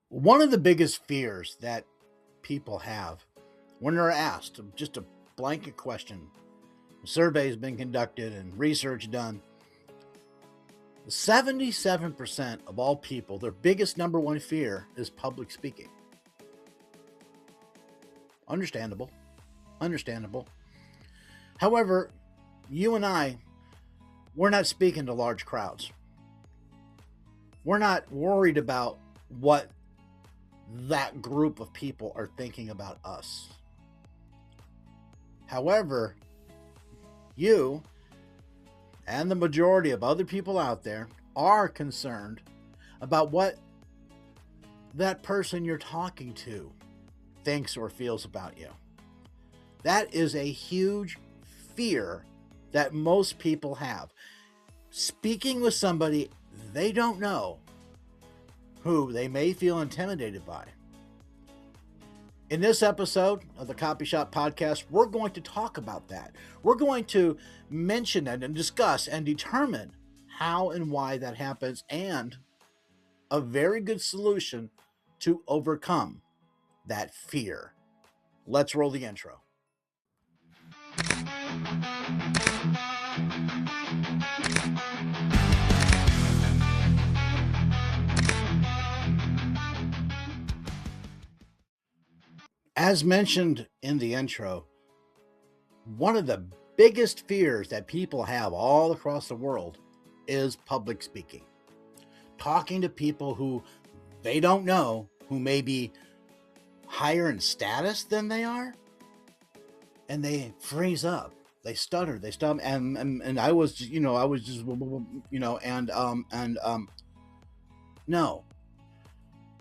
One of the biggest fears that people have when they're asked just a blanket question, a survey has been conducted and research done. 77% of all people, their biggest number one fear is public speaking. Understandable. Understandable. However, you and I, we're not speaking to large crowds. We're not worried about what that group of people are thinking about us. However, you and the majority of other people out there are concerned about what that person you're talking to thinks or feels about you. That is a huge fear that most people have. Speaking with somebody they don't know, who they may feel intimidated by. In this episode of the Copy Shop Podcast, we're going to talk about that. We're going to mention that and discuss and determine how and why that happens and a very good solution to overcome that fear. Let's roll the intro. As mentioned in the intro, one of the biggest fears that people have all across the world is public speaking. Talking to people who they don't know, who may be higher in status than they are, and they freeze up. They stutter, they stumble, and I was, I was just, no.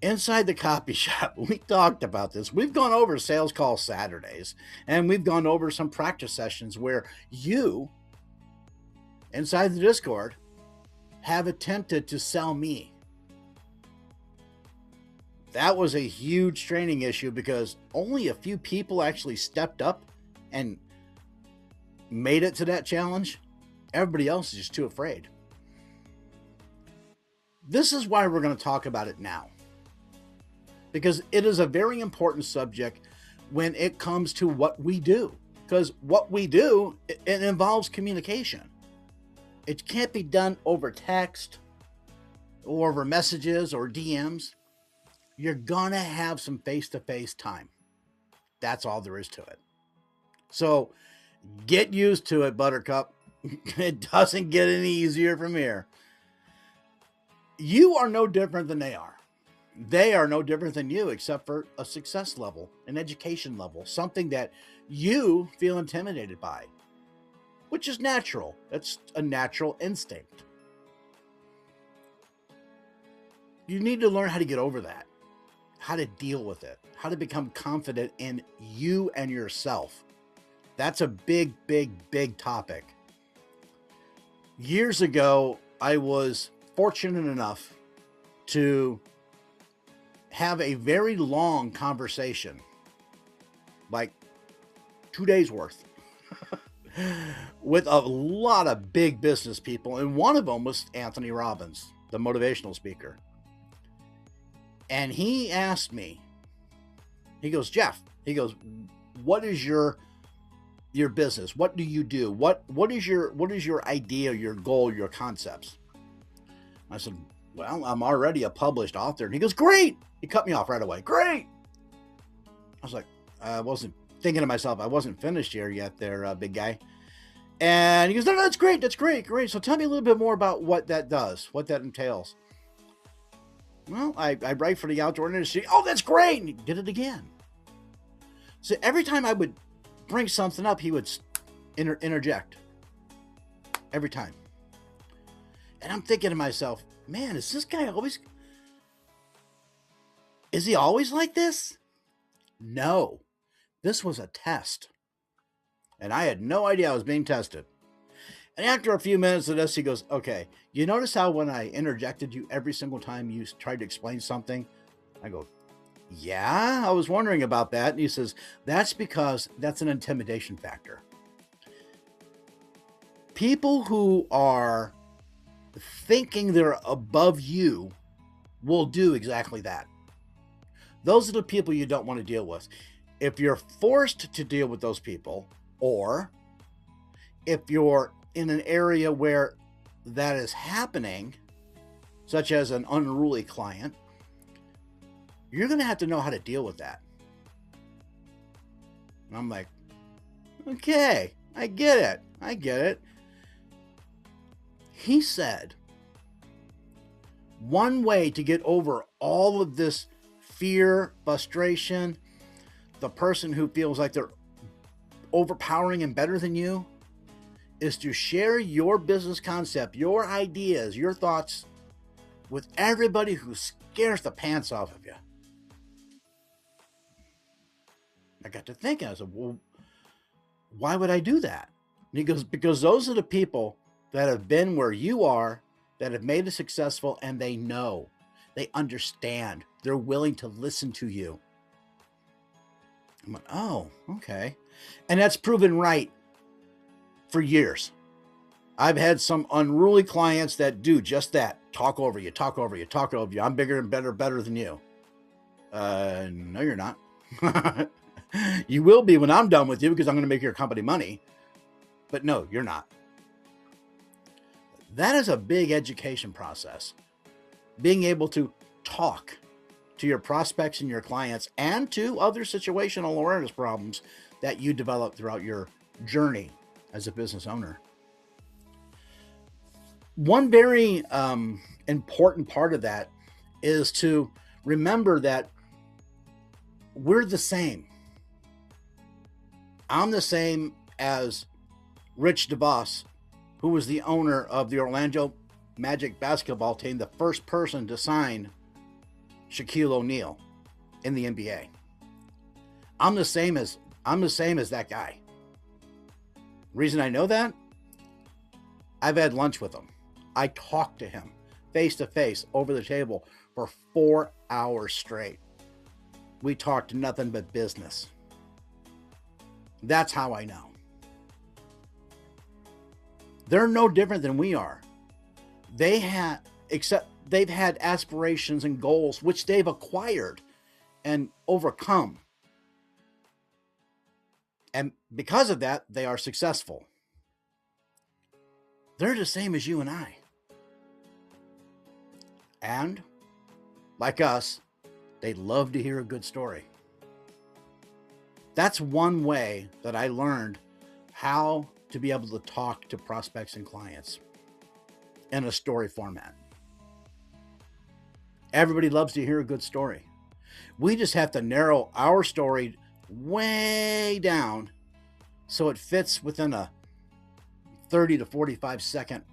Inside the copy shop, we talked about this. We've gone over sales call Saturdays, and we've gone over some practice sessions where you, inside the Discord, have attempted to sell me. That was a huge training issue because only a few people actually stepped up and made it to that challenge. Everybody else is just too afraid. This is why we're going to talk about it now, because it is a very important subject when it comes to what we do. Because what we do, it involves communication. It can't be done over text or over messages or DMs. You're gonna have some face-to-face time. That's all there is to it. So get used to it, Buttercup. It doesn't get any easier from here. You are no different than they are. They are no different than you, except for a success level, an education level, something that you feel intimidated by, which is natural. It's a natural instinct. You need to learn how to get over that, how to deal with it, how to become confident in you and yourself. That's a big, big, big topic. Years ago, I was fortunate enough to have a very long conversation, like 2 days worth, with a lot of big business people. And one of them was Anthony Robbins, the motivational speaker. And he asked me, he goes, Jeff, he goes, what is your business? What do you do? What is your idea, your goal, your concepts? I said, well, I'm already a published author. And he goes, great. He cut me off right away. Great. I was like, I wasn't thinking to myself, I wasn't finished here yet there, big guy. And he goes, no, that's great. That's great. Great. So tell me a little bit more about what that does, what that entails. Well, I write for the outdoor industry. Oh, that's great. And he did it again. So every time I would bring something up, he would interject. Every time. And I'm thinking to myself, man, is he always like this? No, this was a test. And I had no idea I was being tested. And after a few minutes of this, he goes, okay, you notice how when I interjected you every single time you tried to explain something? I go, yeah, I was wondering about that. And he says, that's because that's an intimidation factor. People who are thinking they're above you will do exactly that. Those are the people you don't want to deal with. If you're forced to deal with those people, or if you're in an area where that is happening, such as an unruly client, you're going to have to know how to deal with that. And I'm like, okay, I get it. I get it. He said, one way to get over all of this fear, frustration, the person who feels like they're overpowering and better than you, is to share your business concept, your ideas, your thoughts with everybody who scares the pants off of you. I got to thinking, I said, well, why would I do that? And he goes, because those are the people that have been where you are, that have made it successful, and they know, they understand, they're willing to listen to you. I'm like, oh, okay. And that's proven right for years. I've had some unruly clients that do just that. Talk over you, talk over you, talk over you. I'm bigger and better than you. No, you're not. You will be when I'm done with you, because I'm going to make your company money. But no, you're not. That is a big education process. Being able to talk to your prospects and your clients, and to other situational awareness problems that you develop throughout your journey as a business owner. One very important part of that is to remember that we're the same. I'm the same as Rich DeVos, who was the owner of the Orlando Magic basketball team, the first person to sign Shaquille O'Neal in the NBA. I'm the same as that guy. Reason I know that? I've had lunch with him. I talked to him face to face over the table for 4 hours straight. We talked nothing but business. That's how I know. They're no different than we are. Except they've had aspirations and goals which they've acquired and overcome. And because of that, they are successful. They're the same as you and I. And like us, they love to hear a good story. That's one way that I learned how to be able to talk to prospects and clients in a story format. Everybody loves to hear a good story. We just have to narrow our story way down so it fits within a 30 to 45 second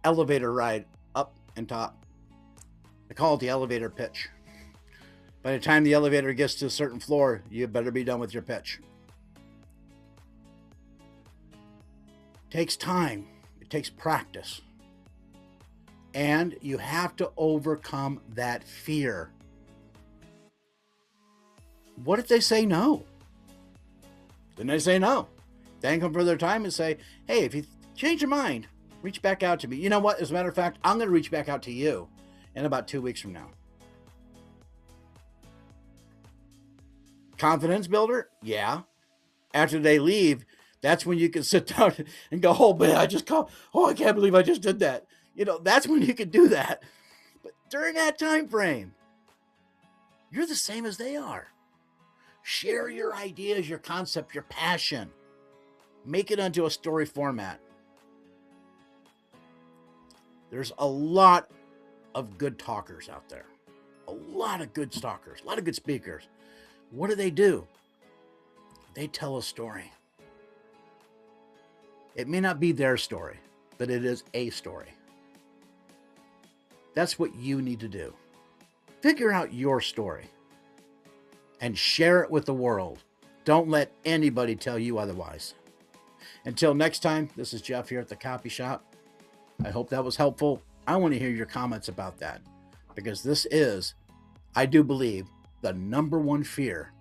elevator ride up and top. I call it the elevator pitch. By the time the elevator gets to a certain floor, you better be done with your pitch. It takes time. It takes practice. And you have to overcome that fear. What if they say no? Then they say no. Thank them for their time and say, hey, if you change your mind, reach back out to me. You know what? As a matter of fact, I'm going to reach back out to you in about 2 weeks from now. Confidence builder? Yeah. After they leave, that's when you can sit down and go, oh man, I can't believe I just did that. You know, that's when you can do that. But during that time frame, you're the same as they are. Share your ideas, your concept, your passion. Make it onto a story format. There's a lot of good talkers out there. A lot of good talkers, a lot of good speakers. What do? They tell a story. It may not be their story, but it is a story. That's what you need to do. Figure out your story and share it with the world. Don't let anybody tell you otherwise. Until next time, this is Jeff here at the Copy Shop. I hope that was helpful. I want to hear your comments about that, because this is, I do believe, the number one fear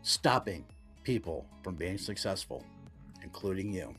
stopping people from being successful, including you.